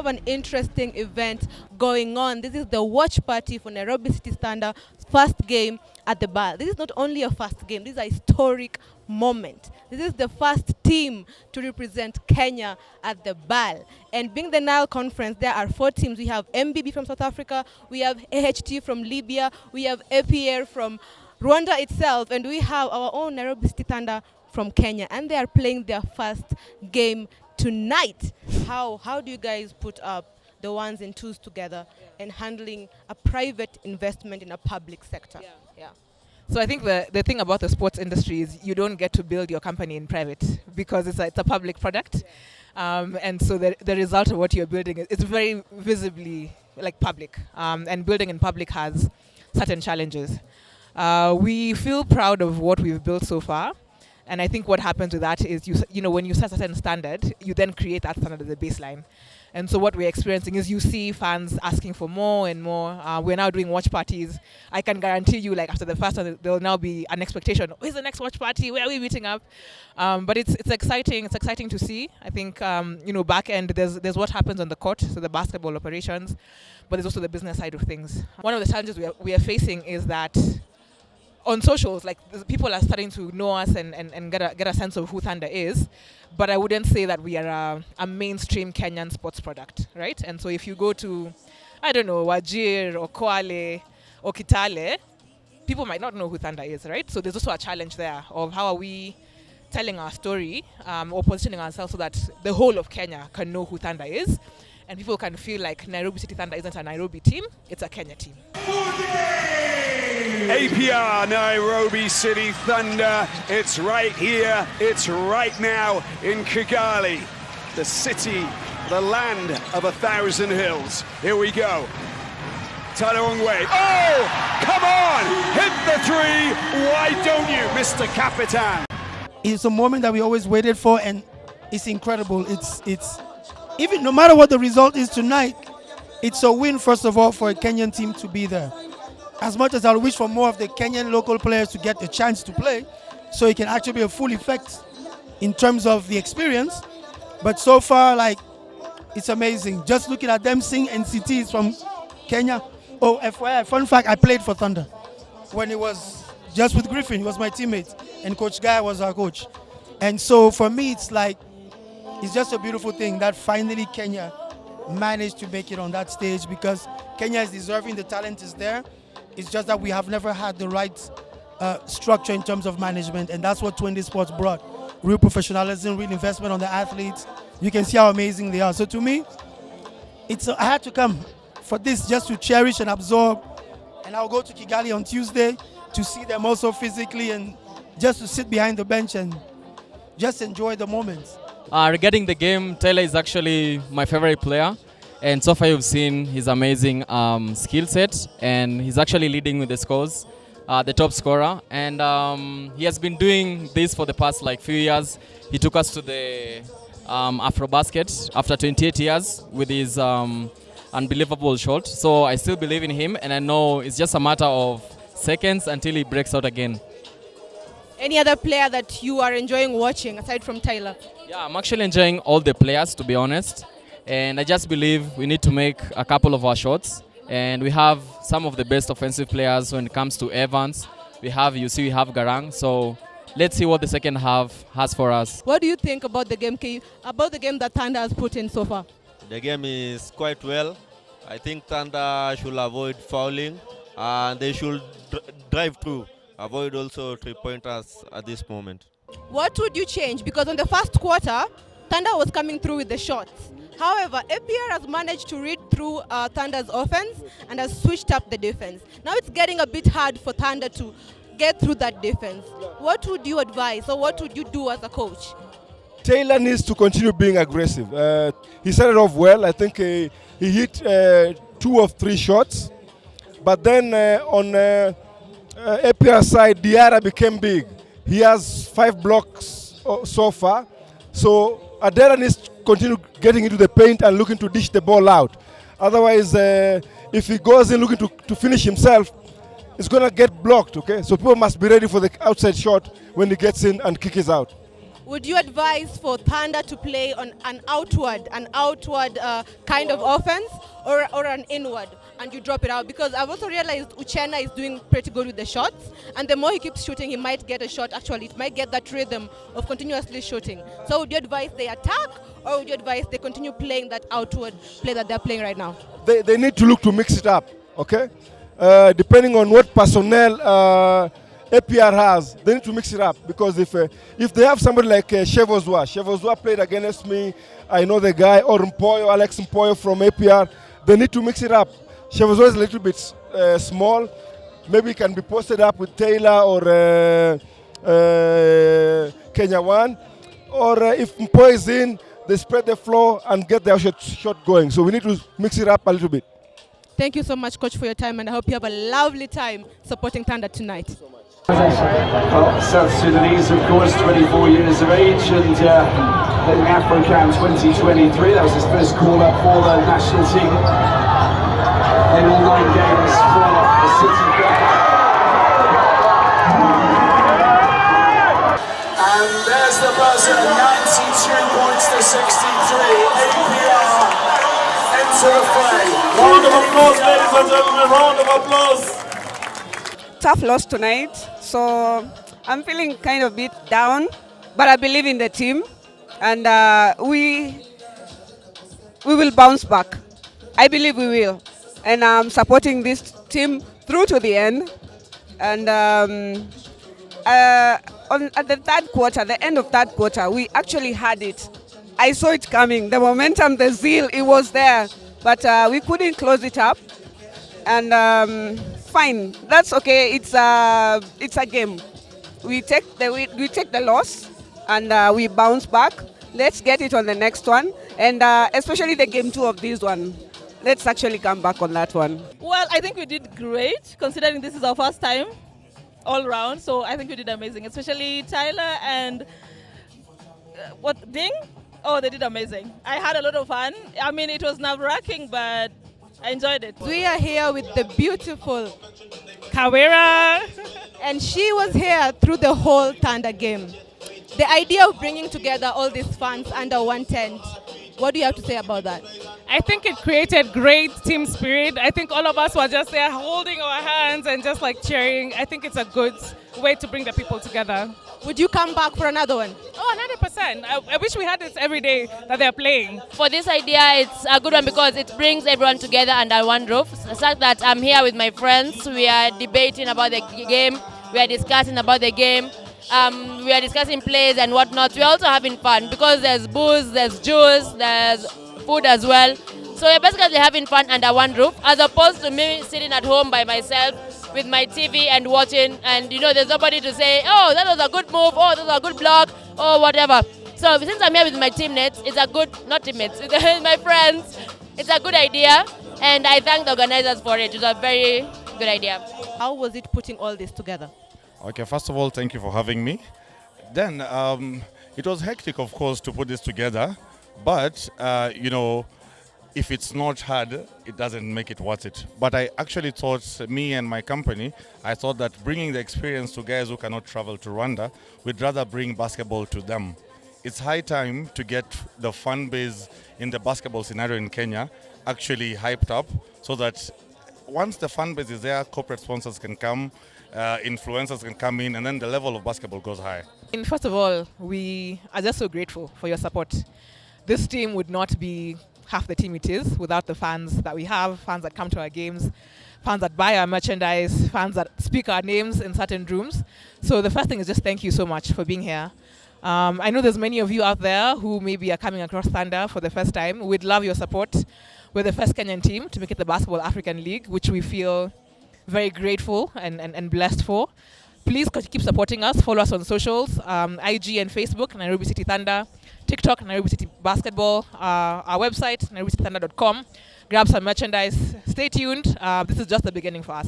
an interesting event going on. This is the watch party for Nairobi City Thunder first game at the BAL. This is not only a first game, this is a historic moment. This is the first team to represent Kenya at the BAL. And being the Nile Conference, there are 4 teams. We have MBB from South Africa, we have AHT from Libya, we have APR from Rwanda itself, and we have our own Nairobi City Thunder from Kenya, and they are playing their first game tonight. How do you guys put up the ones and twos together and handling a private investment in a public sector? Yeah. So I think the thing about the sports industry is you don't get to build your company in private because it's a public product. And so the result of what you're building is very visibly like public. And building in public has certain challenges. We feel proud of what we've built so far. And I think what happens with that is, you know, when you set a certain standard, you then create that standard as a baseline. And so what we're experiencing is you see fans asking for more and more. We're now doing watch parties. I can guarantee you, like after the first one, there'll now be an expectation. Where's the next watch party? Where are we meeting up? But it's exciting. It's exciting to see. I think back end there's what happens on the court, so the basketball operations, but there's also the business side of things. One of the challenges we are facing is that on socials, like people are starting to know us and get a sense of who Thunder is, but I wouldn't say that we are a mainstream Kenyan sports product, right? And so if you go to, I don't know, Wajir or Kwale or Kitale, people might not know who Thunder is, right? So there's also a challenge there of how are we telling our story or positioning ourselves so that the whole of Kenya can know who Thunder is, and people can feel like Nairobi City Thunder isn't a Nairobi team, it's a Kenya team. APR Nairobi City Thunder, it's right here, it's right now in Kigali, the city, the land of 1,000 hills. Here we go. Talongwe, oh, come on, hit the three, why don't you, Mr. Capitan? It's a moment that we always waited for, and it's incredible. It's even no matter what the result is tonight, it's a win, first of all, for a Kenyan team to be there. As much as I wish for more of the Kenyan local players to get the chance to play, so it can actually be a full effect in terms of the experience. But so far, like, it's amazing. Just looking at them sing NCTs from Kenya. Oh, FYI, fun fact, I played for Thunder when it was just with Griffin. He was my teammate, and Coach Guy was our coach. And so for me, it's like, it's just a beautiful thing that finally Kenya managed to make it on that stage, because Kenya is deserving, the talent is there. It's just that we have never had the right structure in terms of management, and that's what Twindy Sports brought. Real professionalism, real investment on the athletes. You can see how amazing they are. So to me, I had to come for this just to cherish and absorb, and I'll go to Kigali on Tuesday to see them also physically, and just to sit behind the bench and just enjoy the moments. Regarding the game, Taylor is actually my favorite player. And so far you've seen his amazing skill set, and he's actually leading with the scores, the top scorer. And he has been doing this for the past few years. He took us to the Afrobasket after 28 years with his unbelievable shot. So I still believe in him, and I know it's just a matter of seconds until he breaks out again. Any other player that you are enjoying watching aside from Tyler? Yeah, I'm actually enjoying all the players, to be honest. And I just believe we need to make a couple of our shots. And we have some of the best offensive players when it comes to Evans. We have Garang. So let's see what the second half has for us. What do you think about the game, that Thunder has put in so far? The game is quite well. I think Thunder should avoid fouling, and they should drive through. Avoid also three-pointers at this moment. What would you change? Because on the first quarter, Thunder was coming through with the shots. However, APR has managed to read through Thunder's offense and has switched up the defense. Now it's getting a bit hard for Thunder to get through that defense. What would you advise, or what would you do as a coach? Taylor needs to continue being aggressive. He started off well. I think he hit 2 of 3 shots. But then on APR side, Diarra became big. He has 5 blocks so far. So Adera needs to continue getting into the paint and looking to dish the ball out. Otherwise, if he goes in looking to finish himself, it's going to get blocked, okay? So people must be ready for the outside shot when he gets in and kick it out. Would you advise for Thunder to play on an outward kind of offense or an inward and you drop it out? Because I've also realized Uchenna is doing pretty good with the shots, and the more he keeps shooting, he might get a shot. Actually, it might get that rhythm of continuously shooting. So would you advise they attack, or would you advise they continue playing that outward play that they're playing right now? They need to look to mix it up, okay? Depending on what personnel APR has, they need to mix it up, because if they have somebody like Shevozwa played against me, I know the guy, or Alex Mpoyo from APR, they need to mix it up. Shevozwa is a little bit small, maybe it can be posted up with Taylor or Kenya One, or if Mpoyo is in, they spread the floor and get their shot going. So we need to mix it up a little bit. Thank you so much, Coach, for your time, and I hope you have a lovely time supporting Thunder tonight. Well, South Sudanese, of course, 24 years of age, and in AfroCan 2023, that was his first call-up for the national team in all 9 games for the City. And there's the buzzer, 92 points to 63. APR into the fray. Round of applause, ladies and gentlemen, round of applause. Tough loss tonight, so I'm feeling kind of bit down, but I believe in the team, and we will bounce back. I believe we will, and I'm supporting this team through to the end. And at the third quarter, the end of third quarter, we actually had it. I saw it coming. The momentum, the zeal, it was there, but we couldn't close it up. And fine, that's okay. It's a game. We take the loss, and we bounce back. Let's get it on the next one, and especially the game 2 of this one. Let's actually come back on that one. Well, I think we did great, considering this is our first time all round. So I think we did amazing, especially Tyler and Ding. Oh, they did amazing. I had a lot of fun. I mean, it was nerve-wracking, but I enjoyed it. We are here with the beautiful Kawira. And she was here through the whole Thunder game. The idea of bringing together all these fans under one tent, what do you have to say about that? I think it created great team spirit. I think all of us were just there holding our hands and just like cheering. I think it's a good way to bring the people together. Would you come back for another one? Oh, 100%. I wish we had this every day that they're playing. For this idea, it's a good one because it brings everyone together under one roof. The fact that I'm here with my friends, we are debating about the game, we are discussing about the game, we are discussing plays and whatnot. We're also having fun because there's booze, there's juice, there's food as well. So we're basically having fun under one roof, as opposed to me sitting at home by myself with my TV and watching, and there's nobody to say, oh, that was a good move, oh, that was a good block, or whatever. So since I'm here with my teammates, it's a good, not teammates, my friends, it's a good idea, and I thank the organizers for it. It was a very good idea. How was it putting all this together? Okay, first of all, thank you for having me. Then, it was hectic, of course, to put this together, but, if it's not hard, it doesn't make it worth it. But I actually thought, me and my company, I thought that bringing the experience to guys who cannot travel to Rwanda, we'd rather bring basketball to them. It's high time to get the fan base in the basketball scenario in Kenya actually hyped up, so that once the fan base is there, corporate sponsors can come, influencers can come in, and then the level of basketball goes high. And first of all, we are just so grateful for your support. This team would not be half the team it is without the fans that we have, fans that come to our games, fans that buy our merchandise, fans that speak our names in certain rooms. So the first thing is just thank you so much for being here. I know there's many of you out there who maybe are coming across Thunder for the first time. We'd love your support. We're the first Kenyan team to make it the Basketball African League, which we feel very grateful and blessed for. Please keep supporting us. Follow us on socials, IG and Facebook, Nairobi City Thunder, TikTok, Nairobi City Basketball, our website, nairobicitythunder.com. Grab some merchandise. Stay tuned. This is just the beginning for us.